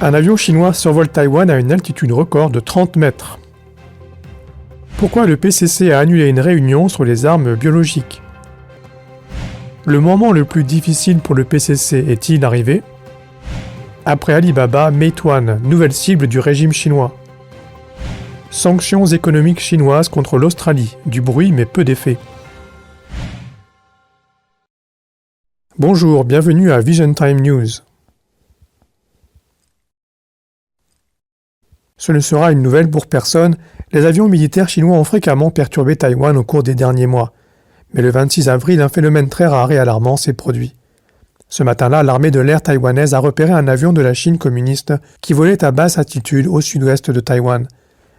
Un avion chinois survole Taïwan à une altitude record de 30 mètres. Pourquoi le PCC a annulé une réunion sur les armes biologiques? Le moment le plus difficile pour le PCC est-il arrivé? Après Alibaba, Meituan, nouvelle cible du régime chinois. Sanctions économiques chinoises contre l'Australie, du bruit mais peu d'effet. Bonjour, bienvenue à Vision Time News. Ce ne sera une nouvelle pour personne, les avions militaires chinois ont fréquemment perturbé Taïwan au cours des derniers mois. Mais le 26 avril, un phénomène très rare et alarmant s'est produit. Ce matin-là, l'armée de l'air taïwanaise a repéré un avion de la Chine communiste qui volait à basse altitude au sud-ouest de Taïwan.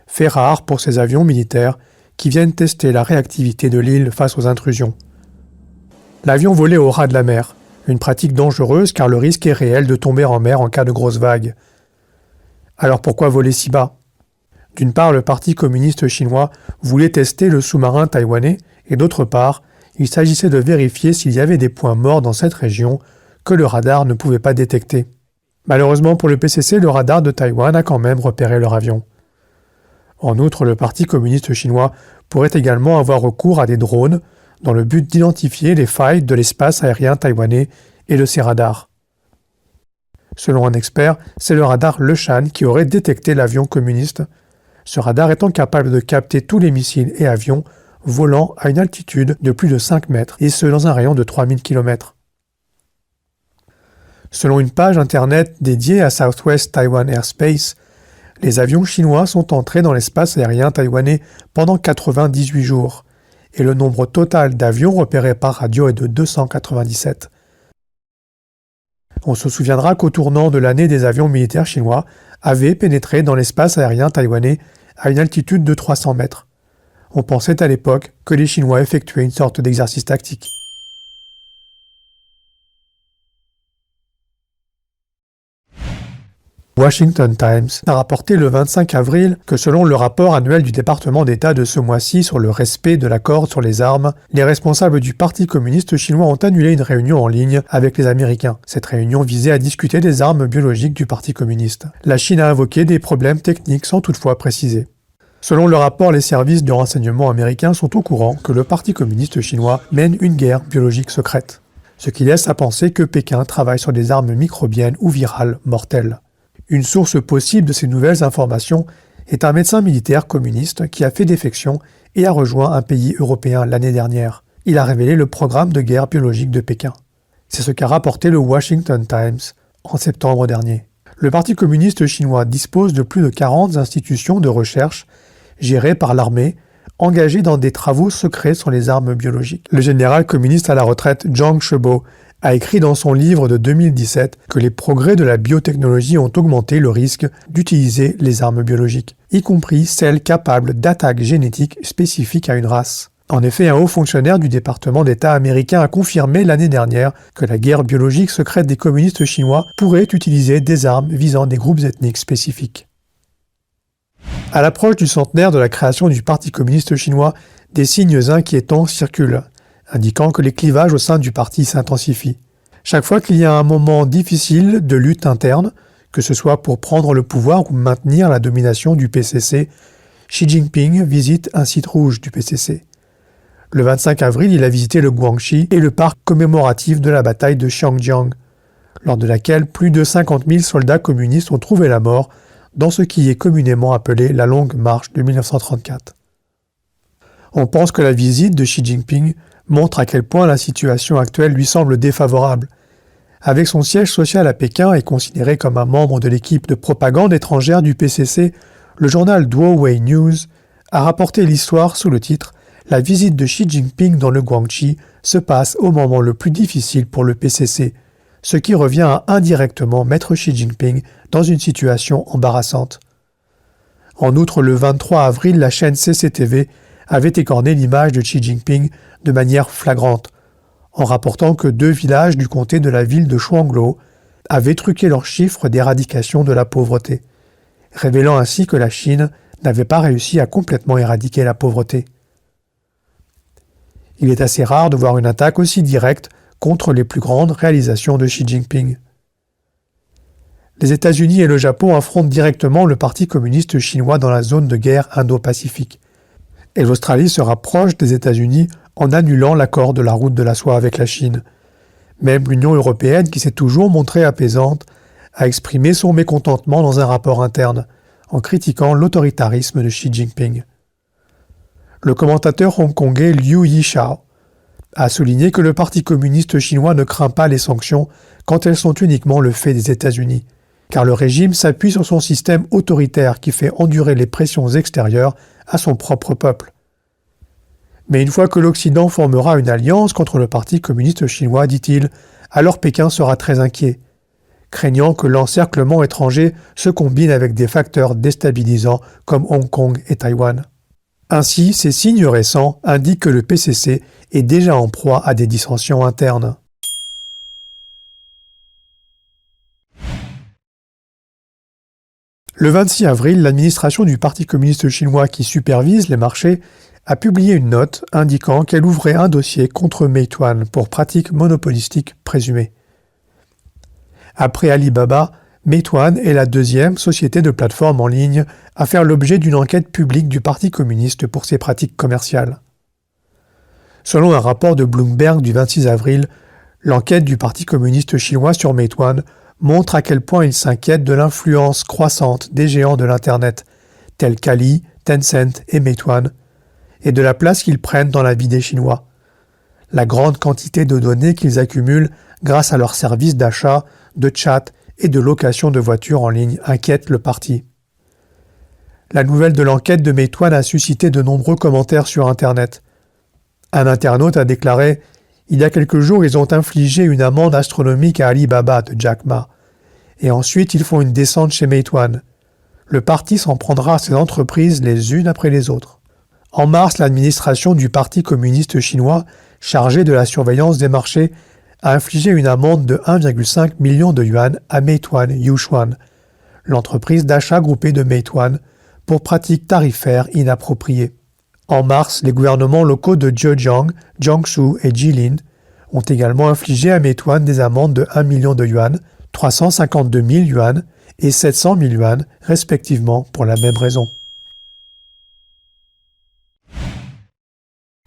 Fait rare pour ces avions militaires qui viennent tester la réactivité de l'île face aux intrusions. L'avion volait au ras de la mer, une pratique dangereuse car le risque est réel de tomber en mer en cas de grosses vagues. Alors pourquoi voler si bas? D'une part, le Parti communiste chinois voulait tester le sous-marin taïwanais et d'autre part, il s'agissait de vérifier s'il y avait des points morts dans cette région que le radar ne pouvait pas détecter. Malheureusement pour le PCC, le radar de Taïwan a quand même repéré leur avion. En outre, le Parti communiste chinois pourrait également avoir recours à des drones dans le but d'identifier les failles de l'espace aérien taïwanais et de ses radars. Selon un expert, c'est le radar Leshan qui aurait détecté l'avion communiste, ce radar étant capable de capter tous les missiles et avions volant à une altitude de plus de 5 mètres, et ce dans un rayon de 3000 km. Selon une page internet dédiée à Southwest Taiwan Airspace, les avions chinois sont entrés dans l'espace aérien taïwanais pendant 98 jours, et le nombre total d'avions repérés par radio est de 297. On se souviendra qu'au tournant de l'année des avions militaires chinois avaient pénétré dans l'espace aérien taïwanais à une altitude de 300 mètres. On pensait à l'époque que les Chinois effectuaient une sorte d'exercice tactique. Washington Times a rapporté le 25 avril que selon le rapport annuel du département d'État de ce mois-ci sur le respect de l'accord sur les armes, les responsables du Parti communiste chinois ont annulé une réunion en ligne avec les Américains. Cette réunion visait à discuter des armes biologiques du Parti communiste. La Chine a invoqué des problèmes techniques sans toutefois préciser. Selon le rapport, les services de renseignement américains sont au courant que le Parti communiste chinois mène une guerre biologique secrète, ce qui laisse à penser que Pékin travaille sur des armes microbiennes ou virales mortelles. Une source possible de ces nouvelles informations est un médecin militaire communiste qui a fait défection et a rejoint un pays européen l'année dernière. Il a révélé le programme de guerre biologique de Pékin. C'est ce qu'a rapporté le Washington Times en septembre dernier. Le Parti communiste chinois dispose de plus de 40 institutions de recherche gérées par l'armée, engagées dans des travaux secrets sur les armes biologiques. Le général communiste à la retraite Zhang Shebo a écrit dans son livre de 2017 que les progrès de la biotechnologie ont augmenté le risque d'utiliser les armes biologiques, y compris celles capables d'attaques génétiques spécifiques à une race. En effet, un haut fonctionnaire du département d'État américain a confirmé l'année dernière que la guerre biologique secrète des communistes chinois pourrait utiliser des armes visant des groupes ethniques spécifiques. À l'approche du centenaire de la création du Parti communiste chinois, des signes inquiétants circulent, indiquant que les clivages au sein du parti s'intensifient. Chaque fois qu'il y a un moment difficile de lutte interne, que ce soit pour prendre le pouvoir ou maintenir la domination du PCC, Xi Jinping visite un site rouge du PCC. Le 25 avril, il a visité le Guangxi et le parc commémoratif de la bataille de Xiangjiang, lors de laquelle plus de 50 000 soldats communistes ont trouvé la mort dans ce qui est communément appelé la Longue Marche de 1934. On pense que la visite de Xi Jinping montre à quel point la situation actuelle lui semble défavorable. Avec son siège social à Pékin et considéré comme un membre de l'équipe de propagande étrangère du PCC, le journal Duowei News a rapporté l'histoire sous le titre « La visite de Xi Jinping dans le Guangxi se passe au moment le plus difficile pour le PCC », ce qui revient à indirectement mettre Xi Jinping dans une situation embarrassante. En outre, le 23 avril, la chaîne CCTV avait écorné l'image de Xi Jinping de manière flagrante, en rapportant que 2 villages du comté de la ville de Shuangluo avaient truqué leurs chiffres d'éradication de la pauvreté, révélant ainsi que la Chine n'avait pas réussi à complètement éradiquer la pauvreté. Il est assez rare de voir une attaque aussi directe contre les plus grandes réalisations de Xi Jinping. Les États-Unis et le Japon affrontent directement le Parti communiste chinois dans la zone de guerre Indo-Pacifique. Et l'Australie se rapproche des États-Unis en annulant l'accord de la route de la soie avec la Chine. Même l'Union européenne, qui s'est toujours montrée apaisante, a exprimé son mécontentement dans un rapport interne, en critiquant l'autoritarisme de Xi Jinping. Le commentateur hongkongais Liu Yixiao a souligné que le Parti communiste chinois ne craint pas les sanctions quand elles sont uniquement le fait des États-Unis, car le régime s'appuie sur son système autoritaire qui fait endurer les pressions extérieures à son propre peuple. Mais une fois que l'Occident formera une alliance contre le Parti communiste chinois, dit-il, alors Pékin sera très inquiet, craignant que l'encerclement étranger se combine avec des facteurs déstabilisants comme Hong Kong et Taïwan. Ainsi, ces signes récents indiquent que le PCC est déjà en proie à des dissensions internes. Le 26 avril, l'administration du Parti communiste chinois qui supervise les marchés a publié une note indiquant qu'elle ouvrait un dossier contre Meituan pour pratiques monopolistiques présumées. Après Alibaba, Meituan est la deuxième société de plateforme en ligne à faire l'objet d'une enquête publique du Parti communiste pour ses pratiques commerciales. Selon un rapport de Bloomberg du 26 avril, l'enquête du Parti communiste chinois sur Meituan montre à quel point il s'inquiète de l'influence croissante des géants de l'Internet, tels qu'Ali, Tencent et Meituan, et de la place qu'ils prennent dans la vie des Chinois. La grande quantité de données qu'ils accumulent grâce à leurs services d'achat, de chat et de location de voitures en ligne inquiète le parti. La nouvelle de l'enquête de Meituan a suscité de nombreux commentaires sur Internet. Un internaute a déclaré « Il y a quelques jours, ils ont infligé une amende astronomique à Alibaba de Jack Ma. Et ensuite, ils font une descente chez Meituan. Le parti s'en prendra à ces entreprises les unes après les autres. » En mars, l'administration du Parti communiste chinois, chargée de la surveillance des marchés, a infligé une amende de 1,5 million de yuan à Meituan Youxuan, l'entreprise d'achat groupée de Meituan, pour pratiques tarifaires inappropriées. En mars, les gouvernements locaux de Zhejiang, Jiangsu et Jilin ont également infligé à Meituan des amendes de 1 million de yuan, 352 000 yuan et 700 000 yuan, respectivement, pour la même raison.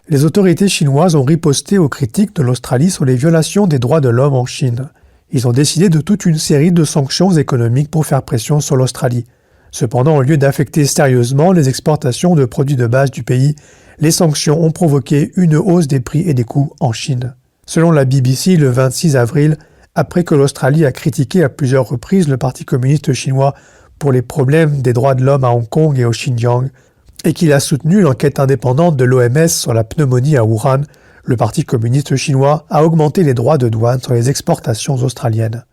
Les autorités chinoises ont riposté aux critiques de l'Australie sur les violations des droits de l'homme en Chine. Ils ont décidé de toute une série de sanctions économiques pour faire pression sur l'Australie. Cependant, au lieu d'affecter sérieusement les exportations de produits de base du pays, les sanctions ont provoqué une hausse des prix et des coûts en Chine. Selon la BBC, le 26 avril, après que l'Australie a critiqué à plusieurs reprises le Parti communiste chinois pour les problèmes des droits de l'homme à Hong Kong et au Xinjiang, et qu'il a soutenu l'enquête indépendante de l'OMS sur la pneumonie à Wuhan, le Parti communiste chinois a augmenté les droits de douane sur les exportations australiennes.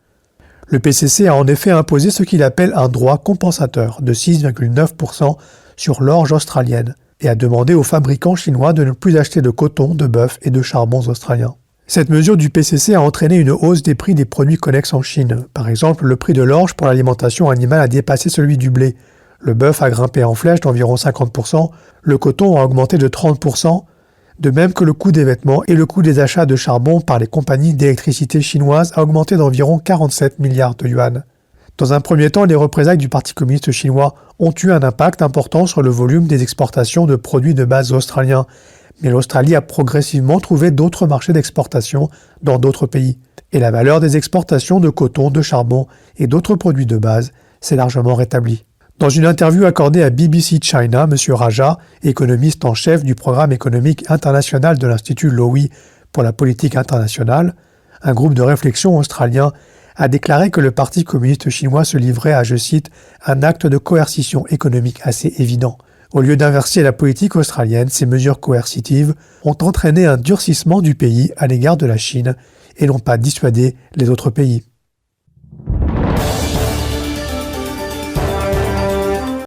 Le PCC a en effet imposé ce qu'il appelle un droit compensateur de 6,9% sur l'orge australienne et a demandé aux fabricants chinois de ne plus acheter de coton, de bœuf et de charbons australiens. Cette mesure du PCC a entraîné une hausse des prix des produits connexes en Chine. Par exemple, le prix de l'orge pour l'alimentation animale a dépassé celui du blé. Le bœuf a grimpé en flèche d'environ 50%, le coton a augmenté de 30%, de même que le coût des vêtements et le coût des achats de charbon par les compagnies d'électricité chinoises a augmenté d'environ 47 milliards de yuan. Dans un premier temps, les représailles du Parti communiste chinois ont eu un impact important sur le volume des exportations de produits de base australiens, mais l'Australie a progressivement trouvé d'autres marchés d'exportation dans d'autres pays, et la valeur des exportations de coton, de charbon et d'autres produits de base s'est largement rétablie. Dans une interview accordée à BBC China, M. Raja, économiste en chef du programme économique international de l'Institut Lowy pour la politique internationale, un groupe de réflexion australien, a déclaré que le Parti communiste chinois se livrait à, je cite, un acte de coercition économique assez évident. Au lieu d'inverser la politique australienne, ces mesures coercitives ont entraîné un durcissement du pays à l'égard de la Chine et n'ont pas dissuadé les autres pays.